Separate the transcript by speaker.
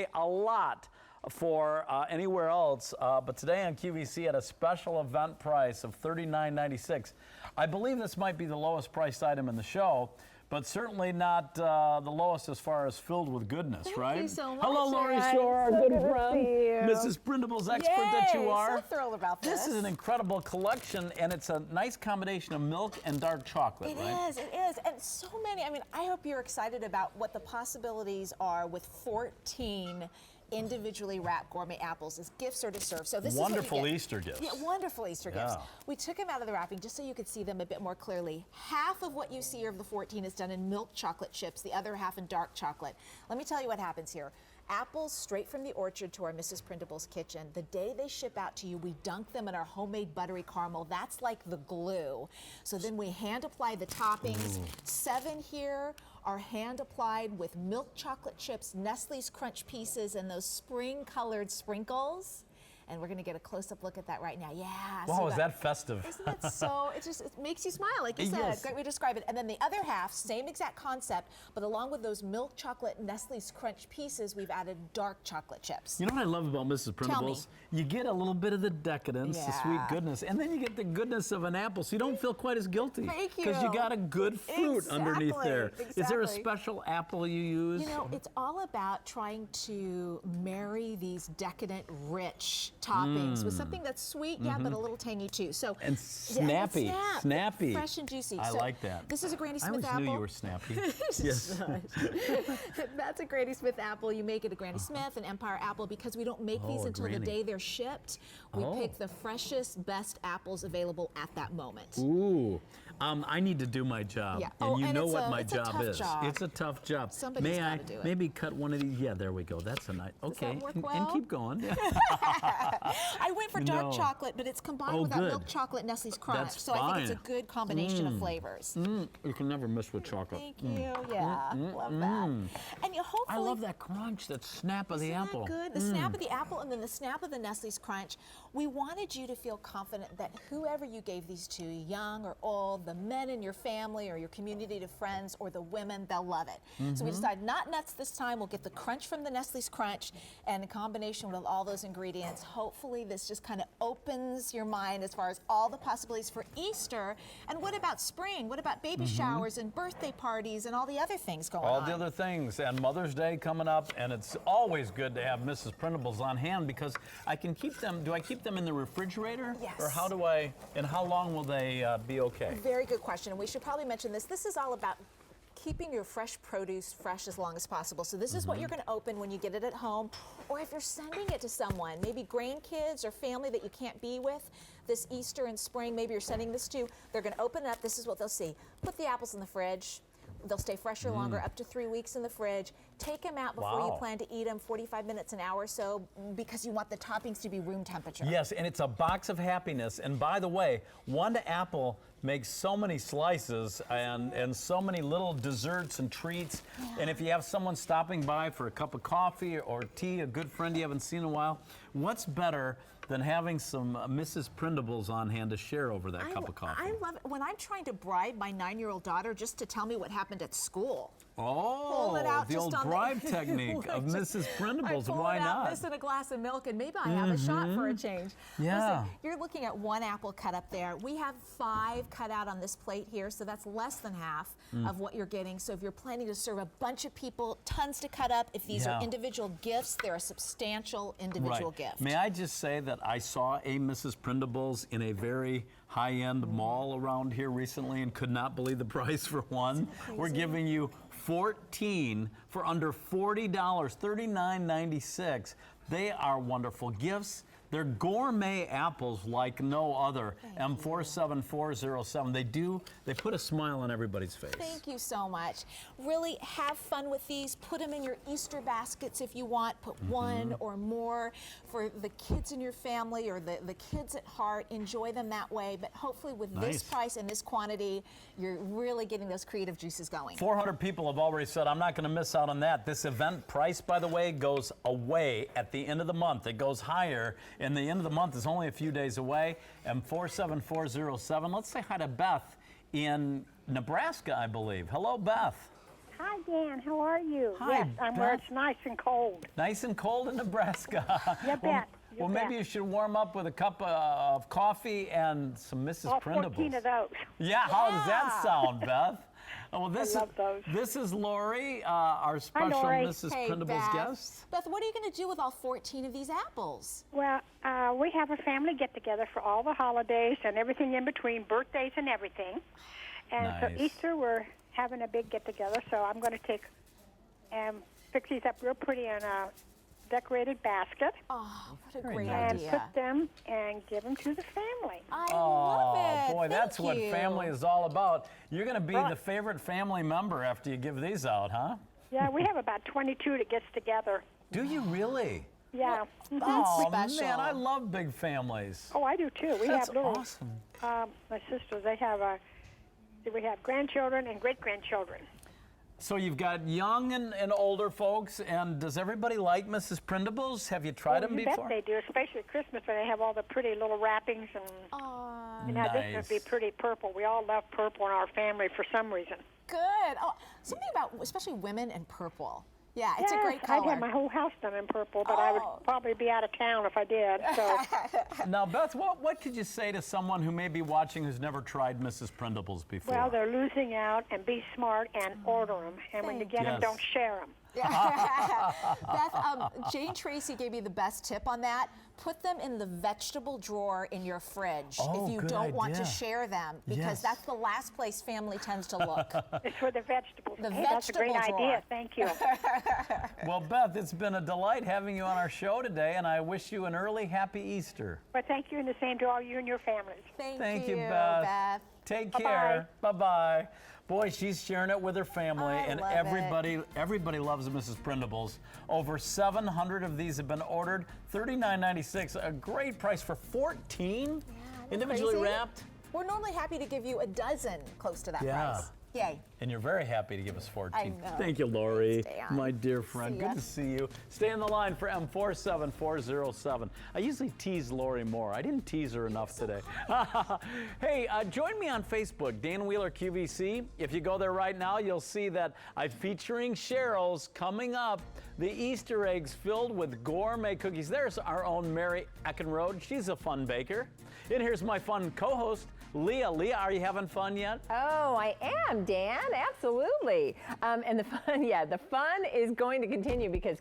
Speaker 1: pay a lot for anywhere else, but today on QVC at a special event price of $39.96. I believe this might be the lowest priced item in the show, but certainly not the lowest as far as filled with goodness, right?
Speaker 2: Thank you so much.
Speaker 1: Hello, Lori
Speaker 2: Ryan.
Speaker 1: Shore, our
Speaker 2: So
Speaker 1: good
Speaker 2: good to
Speaker 1: friend,
Speaker 2: see you.
Speaker 1: Mrs. Prindables expert that you are.
Speaker 2: So thrilled about this.
Speaker 1: This is an incredible collection, and it's a nice combination of milk and dark chocolate, right?
Speaker 2: It is, and so many. I mean, I hope you're excited about what the possibilities are with 14 individually wrapped gourmet apples as gifts or to serve. So this
Speaker 1: Wonderful
Speaker 2: is what you get.
Speaker 1: Easter gifts.
Speaker 2: Yeah, wonderful Easter gifts.
Speaker 1: Yeah.
Speaker 2: We took them out of the wrapping just so you could see them a bit more clearly. Half of what you see of the 14 is done in milk chocolate chips, the other half in dark chocolate. Let me tell you what happens here. Apples straight from the orchard to our Mrs. Prindables kitchen. The day they ship out to you, we dunk them in our homemade buttery caramel. That's like the glue. So then we hand apply the toppings. 7 here are hand applied with milk chocolate chips, Nestle's Crunch Pieces, and those spring colored sprinkles. And we're gonna get a close-up look at that right now. Yeah.
Speaker 1: Wow,
Speaker 2: so
Speaker 1: is that festive?
Speaker 2: Isn't that so? It makes you smile, like you said.
Speaker 1: Yes.
Speaker 2: Great way to describe it. And then the other half, same exact concept, but along with those milk chocolate Nestle's Crunch Pieces, we've added dark chocolate chips.
Speaker 1: You know what I love about Mrs. Prindables? You get a little bit of the decadence, the sweet
Speaker 2: Yeah.
Speaker 1: goodness, and then you get the goodness of an apple, so you don't feel quite as guilty.
Speaker 2: Thank you.
Speaker 1: Because you got a good fruit underneath there.
Speaker 2: Exactly.
Speaker 1: Is there a special apple you use?
Speaker 2: You know, it's all about trying to marry these decadent, rich toppings with something that's sweet, yeah, but a little tangy too. So
Speaker 1: And snappy,
Speaker 2: yeah, and
Speaker 1: snappy.
Speaker 2: fresh and juicy.
Speaker 1: I
Speaker 2: So
Speaker 1: like that.
Speaker 2: This is a Granny
Speaker 1: I
Speaker 2: Smith
Speaker 1: always
Speaker 2: apple.
Speaker 1: knew you were snappy. Yes.
Speaker 2: That's a Granny Smith apple. You make it a Granny Smith, an Empire apple, because we don't make these
Speaker 1: a
Speaker 2: until the
Speaker 1: Granny.
Speaker 2: day they're shipped. We pick the freshest, best apples available at that moment.
Speaker 1: Ooh, I need to do my job,
Speaker 2: Yeah.
Speaker 1: and
Speaker 2: Oh,
Speaker 1: you
Speaker 2: and
Speaker 1: know
Speaker 2: it's
Speaker 1: what
Speaker 2: a-
Speaker 1: my
Speaker 2: it's a
Speaker 1: job
Speaker 2: tough
Speaker 1: is.
Speaker 2: job.
Speaker 1: It's a tough job.
Speaker 2: Somebody's
Speaker 1: May I
Speaker 2: gotta do it.
Speaker 1: maybe cut one of these? Yeah, there we go. That's a nice. Okay,
Speaker 2: that work
Speaker 1: and
Speaker 2: well?
Speaker 1: keep going. Yeah.
Speaker 2: I went for dark
Speaker 1: No.
Speaker 2: chocolate, but it's combined
Speaker 1: Oh,
Speaker 2: with that
Speaker 1: good.
Speaker 2: milk chocolate Nestle's Crunch.
Speaker 1: That's
Speaker 2: so I think it's a
Speaker 1: fine.
Speaker 2: good combination of flavors.
Speaker 1: You can never miss with chocolate.
Speaker 2: Thank you. Yeah, love that. And you hopefully.
Speaker 1: I love that crunch, that snap of the
Speaker 2: Isn't
Speaker 1: apple.
Speaker 2: that good? The snap of the apple and then the snap of the Nestle's Crunch. We wanted you to feel confident that whoever you gave these to, young or old, the men in your family or your community to friends or the women, they'll love it. So we decided not nuts this time. We'll get the crunch from the Nestle's Crunch, and in combination with all those ingredients, hopefully this just kind of opens your mind as far as all the possibilities for Easter. And what about spring? What about baby showers and birthday parties and all the other things going on?
Speaker 1: All the other things, and Mother's Day coming up, and it's always good to have Mrs. Prindables on hand because I can keep them. Do I keep them in the refrigerator?
Speaker 2: Yes.
Speaker 1: Or how do I? And how long will they be okay?
Speaker 2: Very good question, and we should probably mention this. This is all about keeping your fresh produce fresh as long as possible. So this is what you're going to open when you get it at home, or if you're sending it to someone, maybe grandkids or family that you can't be with this Easter and spring, maybe you're sending this to, they're going to open it up. This is what they'll see. Put the apples in the fridge. They'll stay fresher longer, up to 3 weeks in the fridge. Take them out before you
Speaker 1: Wow.
Speaker 2: plan to eat them, 45 minutes, an hour or so, because you want the toppings to be room temperature.
Speaker 1: Yes, and it's a box of happiness. And by the way, one apple makes so many slices and so many little desserts and treats. And if you have someone stopping by for a cup of coffee or tea, a good friend you haven't seen in a while, what's better than having some Mrs. Prindables on hand to share over that cup of coffee?
Speaker 2: I love it when I'm trying to bribe my 9-year-old daughter just to tell me what happened at school.
Speaker 1: Oh,
Speaker 2: Pull it out
Speaker 1: the
Speaker 2: just
Speaker 1: old
Speaker 2: on
Speaker 1: bribe technique of Mrs. Prindables. Why not?
Speaker 2: This in a glass of milk, and maybe I have a shot for a change.
Speaker 1: Yeah.
Speaker 2: Listen, you're looking at 1 apple cut up there. We have 5 cut out on this plate here, so that's less than half of what you're getting. So if you're planning to serve a bunch of people, tons to cut up. If these are individual gifts, they're a substantial individual gift.
Speaker 1: May I just say that I saw a Mrs. Prindables in a very high-end mall around here recently and could not believe the price for one. We're giving you 14 for under $40, $39.96. They are wonderful gifts. They're gourmet apples like no other. M47407. They put a smile on everybody's face.
Speaker 2: Thank you so much. Really have fun with these. Put them in your Easter baskets if you want. Put one or more for the kids in your family or the kids at heart. Enjoy them that way. But hopefully with this price and this quantity, you're really getting those creative juices going.
Speaker 1: 400 people have already said, I'm not going to miss out on that. This event price, by the way, goes away at the end of the month. It goes higher, and the end of the month is only a few days away. M47407. Let's say hi to Beth in Nebraska, I believe. Hello, Beth.
Speaker 3: Hi, Dan. How are you?
Speaker 1: Hi,
Speaker 3: yes, I'm where
Speaker 1: Beth.
Speaker 3: it's nice and cold.
Speaker 1: Nice and cold in Nebraska.
Speaker 3: You bet.
Speaker 1: Well, maybe you should warm up with a cup of coffee and some Mrs.
Speaker 3: All
Speaker 1: Prindables.
Speaker 3: 14 of those.
Speaker 1: Yeah, how does that sound, Beth? Well, this
Speaker 3: love those.
Speaker 1: This is Lori, our special
Speaker 3: Lori.
Speaker 1: Mrs.
Speaker 2: Hey,
Speaker 1: Prindables
Speaker 2: Beth.
Speaker 1: guest.
Speaker 2: Beth, what are you going to do with all 14 of these apples?
Speaker 3: Well, we have a family get-together for all the holidays and everything in between, birthdays and everything. And
Speaker 1: Nice.
Speaker 3: so Easter, we're having a big get-together, so I'm going to take and fix these up real pretty in a decorated basket
Speaker 2: Oh, what a
Speaker 1: Very
Speaker 2: great
Speaker 1: nice.
Speaker 3: and
Speaker 2: idea.
Speaker 3: put them and give them to the family.
Speaker 2: I love it.
Speaker 1: Boy, that's
Speaker 2: Thank
Speaker 1: what
Speaker 2: you.
Speaker 1: family is all about. You're going to be
Speaker 3: Right.
Speaker 1: the favorite family member after you give these out, huh?
Speaker 3: Yeah, we have about 22 that gets together.
Speaker 1: Do you really?
Speaker 3: Yeah.
Speaker 2: That's
Speaker 1: Oh,
Speaker 2: special.
Speaker 1: man, I love big families.
Speaker 3: Oh, I do too. We
Speaker 1: That's
Speaker 3: have little.
Speaker 1: awesome.
Speaker 3: My sisters, they have we have grandchildren and great-grandchildren.
Speaker 1: So you've got young and older folks, and does everybody like Mrs. Prindables? Have you tried them
Speaker 3: You
Speaker 1: before?
Speaker 3: bet they do, especially at Christmas when they have all the pretty little wrappings and.
Speaker 2: Aw,
Speaker 3: You know, this
Speaker 1: Nice.
Speaker 3: would be pretty purple. We all love purple in our family for some reason.
Speaker 2: good. Oh, something about especially women and purple. Yeah, it's a
Speaker 3: Yes,
Speaker 2: great color.
Speaker 3: I'd have my whole house done in purple, but I would
Speaker 2: Oh.
Speaker 3: probably be out of town if I did. So,
Speaker 1: Now, Beth, what could you say to someone who may be watching who's never tried Mrs. Prindables before?
Speaker 3: well, they're losing out, and be smart and order them. And when you get them,
Speaker 1: Yes.
Speaker 3: don't share them.
Speaker 2: Beth, Jane Tracy gave me the best tip on that. Put them in the vegetable drawer in your fridge
Speaker 1: Oh,
Speaker 2: if you
Speaker 1: good
Speaker 2: don't want to
Speaker 1: idea.
Speaker 2: share them, because
Speaker 1: Yes.
Speaker 2: that's the last place family tends to look.
Speaker 3: It's for the vegetables.
Speaker 2: The
Speaker 3: Hey, that's a great
Speaker 2: vegetable drawer.
Speaker 3: idea. Thank you.
Speaker 1: Well, Beth, it's been a delight having you on our show today, and I wish you an early happy Easter.
Speaker 3: But thank you, and the same to all you and your families.
Speaker 1: Thank you,
Speaker 2: Beth.
Speaker 1: Beth. Take
Speaker 3: Bye-bye.
Speaker 1: care. Bye-bye. Boy, she's sharing it with her family,
Speaker 2: I
Speaker 1: and
Speaker 2: love
Speaker 1: everybody loves Mrs. Prindables. Over 700 of these have been ordered. $39.96, a great price for 14 individually
Speaker 2: crazy?
Speaker 1: wrapped.
Speaker 2: We're normally happy to give you a dozen close to that
Speaker 1: Yeah.
Speaker 2: price. Yay.
Speaker 1: And you're very happy to give us 14.
Speaker 2: I know.
Speaker 1: Thank you, Lori,
Speaker 2: Thanks, Dan.
Speaker 1: my dear friend.
Speaker 2: See ya.
Speaker 1: Good to see you. Stay on the line for M47407. I usually tease Lori more. I didn't tease her enough today. Hey, join me on Facebook, Dan Wheeler QVC. If you go there right now, you'll see that I'm featuring Cheryl's coming up. The Easter eggs filled with gourmet cookies. There's our own Mary Eckenrode. She's a fun baker. And here's my fun co-host, Leah. Leah, are you having fun yet?
Speaker 4: Oh, I am, Dan. Absolutely. And the fun is going to continue because